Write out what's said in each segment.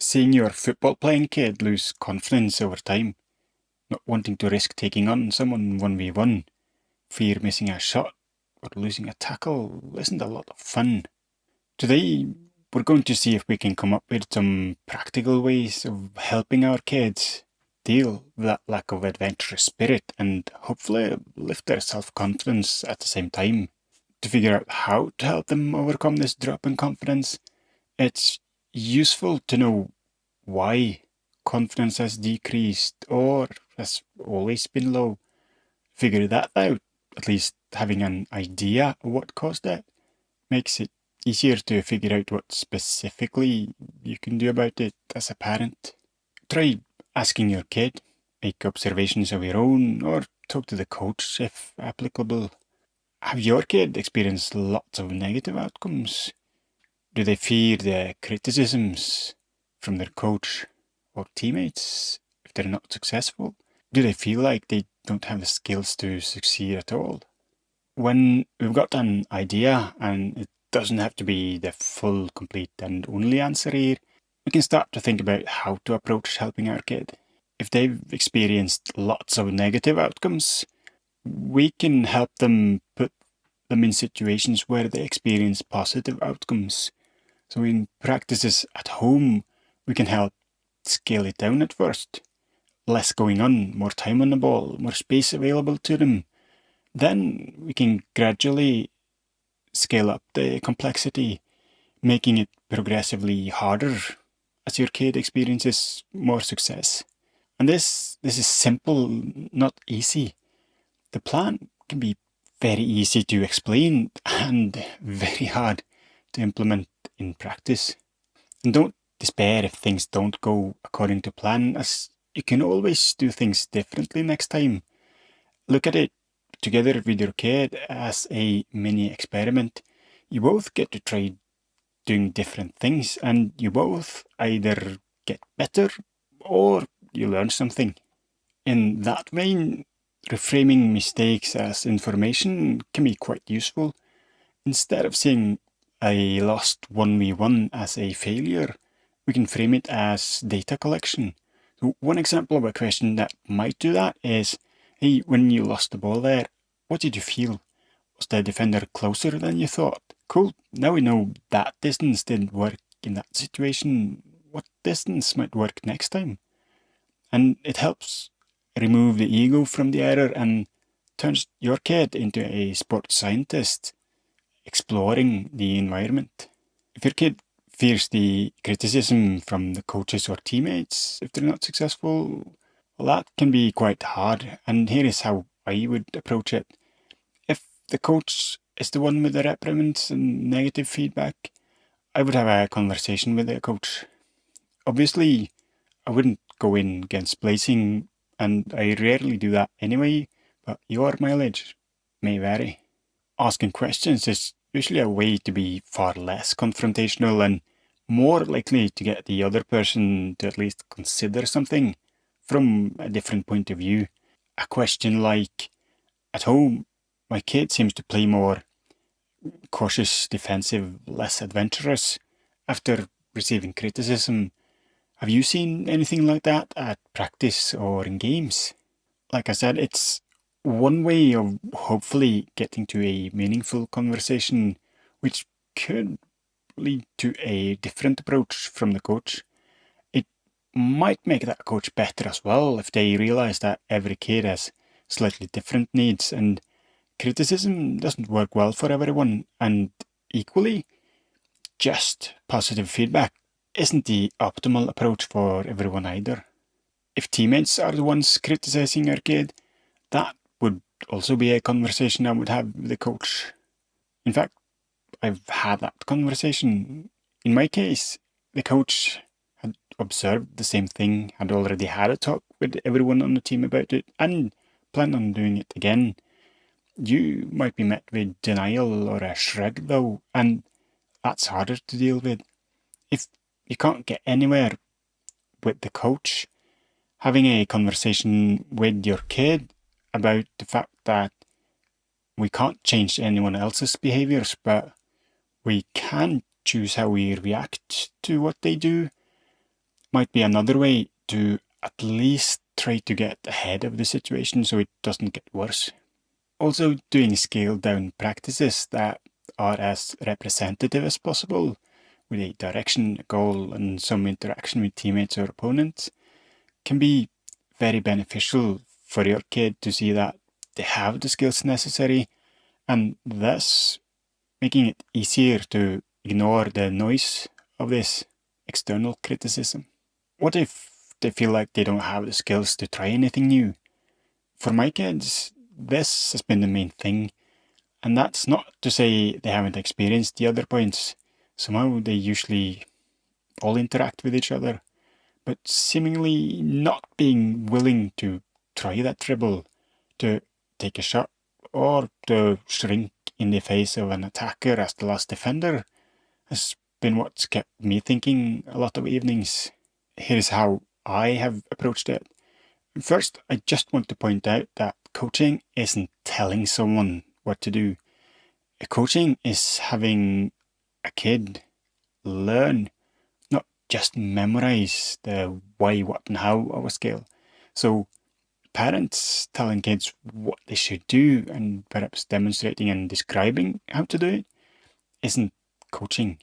seeing your football playing kid lose confidence over time, not wanting to risk taking on someone 1v1, fear missing a shot or losing a tackle isn't a lot of fun. Today, we're going to see if we can come up with some practical ways of helping our kids deal with that lack of adventurous spirit and hopefully lift their self-confidence at the same time. To figure out how to help them overcome this drop in confidence, it's useful to know why confidence has decreased or has always been low. Figure that out, at least having an idea of what caused it, makes it easier to figure out what specifically you can do about it as a parent. Try asking your kid, make observations of your own, or talk to the coach if applicable. Have your kid experienced lots of negative outcomes? Do they fear the criticisms from their coach or teammates if they're not successful? Do they feel like they don't have the skills to succeed at all? When we've got an idea, and it doesn't have to be the full, complete, and only answer here, we can start to think about how to approach helping our kid. If they've experienced lots of negative outcomes, we can help them put them in situations where they experience positive outcomes. So in practices at home, we can help scale it down at first. Less going on, more time on the ball, more space available to them. Then we can gradually scale up the complexity, making it progressively harder as your kid experiences more success. And this is simple, not easy. The plan can be very easy to explain and very hard to implement in practice. And don't despair if things don't go according to plan, as you can always do things differently next time. Look at it together with your kid as a mini experiment. You both get to try doing different things, and you both either get better or you learn something. In that vein, reframing mistakes as information can be quite useful. Instead of seeing I lost 1v1 as a failure, we can frame it as data collection. So one example of a question that might do that is, hey, when you lost the ball there, what did you feel? Was the defender closer than you thought? Cool, now we know that distance didn't work in that situation. What distance might work next time? And it helps remove the ego from the error and turns your kid into a sports scientist exploring the environment. If your kid fears the criticism from the coaches or teammates if they're not successful, well, that can be quite hard. And here is how I would approach it. If the coach is the one with the reprimands and negative feedback, I would have a conversation with the coach. Obviously, I wouldn't go in against blazing, and I rarely do that anyway, but your mileage may vary. Asking questions is usually a way to be far less confrontational and more likely to get the other person to at least consider something from a different point of view. A question like, at home, my kid seems to play more cautious, defensive, less adventurous after receiving criticism. Have you seen anything like that at practice or in games? Like I said, it's one way of hopefully getting to a meaningful conversation, which could lead to a different approach from the coach. It might make that coach better as well if they realize that every kid has slightly different needs and criticism doesn't work well for everyone, and equally, just positive feedback isn't the optimal approach for everyone either. If teammates are the ones criticizing your kid, that would also be a conversation I would have with the coach. In fact, I've had that conversation. In my case, the coach had observed the same thing, had already had a talk with everyone on the team about it, and planned on doing it again. You might be met with denial or a shrug, though, and that's harder to deal with. If you can't get anywhere with the coach, having a conversation with your kid about the fact that we can't change anyone else's behaviors, but we can choose how we react to what they do, might be another way to at least try to get ahead of the situation so it doesn't get worse. Also, doing scaled down practices that are as representative as possible, with a direction, a goal, and some interaction with teammates or opponents, can be very beneficial for your kid to see that they have the skills necessary, and thus making it easier to ignore the noise of this external criticism. What if they feel like they don't have the skills to try anything new? For my kids, this has been the main thing, and that's not to say they haven't experienced the other points. Somehow they usually all interact with each other, but seemingly not being willing to try that dribble, to take a shot, or to shrink in the face of an attacker as the last defender has been what's kept me thinking a lot of evenings. Here's how I have approached it. First, I just want to point out that coaching isn't telling someone what to do. Coaching is having a kid learn, not just memorize the why, what, and how of a skill. So, parents telling kids what they should do and perhaps demonstrating and describing how to do it isn't coaching.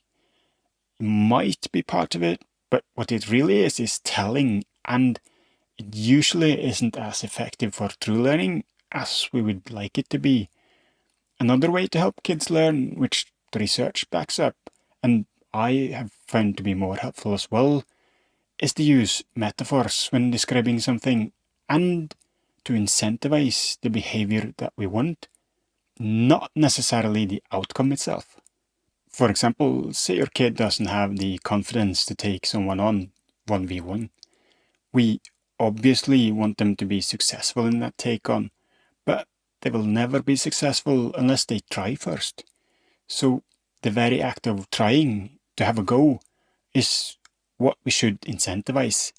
It might be part of it, but what it really is telling, and it usually isn't as effective for true learning as we would like it to be. Another way to help kids learn, which the research backs up, and I have found to be more helpful as well, is to use metaphors when describing something and to incentivize the behavior that we want, not necessarily the outcome itself. For example, say your kid doesn't have the confidence to take someone on 1v1. We obviously want them to be successful in that take on, but they will never be successful unless they try first. So the very act of trying to have a go is what we should incentivize.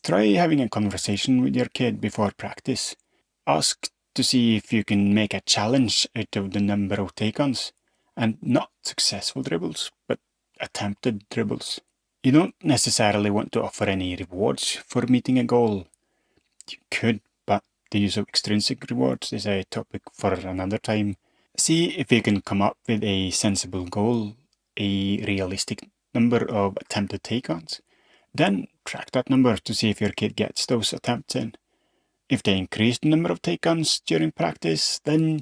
Try having a conversation with your kid before practice. Ask to see if you can make a challenge out of the number of take-ons, and not successful dribbles, but attempted dribbles. You don't necessarily want to offer any rewards for meeting a goal. You could, but the use of extrinsic rewards is a topic for another time. See if you can come up with a sensible goal, a realistic number of attempted take-ons. Then track that number to see if your kid gets those attempts in. If they increase the number of take-ons during practice, then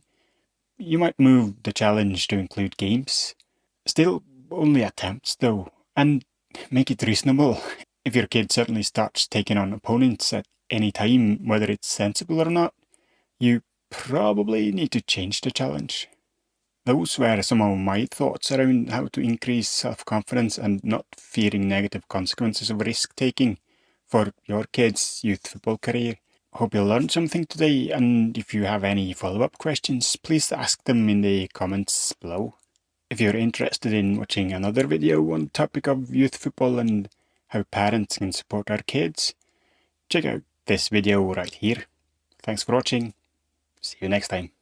you might move the challenge to include games. Still, only attempts though, and make it reasonable. If your kid suddenly starts taking on opponents at any time, whether it's sensible or not, you probably need to change the challenge. Those were some of my thoughts around how to increase self-confidence and not fearing negative consequences of risk-taking for your kid's youth football career. Hope you learned something today, and if you have any follow-up questions, please ask them in the comments below. If you're interested in watching another video on the topic of youth football and how parents can support our kids, check out this video right here. Thanks for watching. See you next time.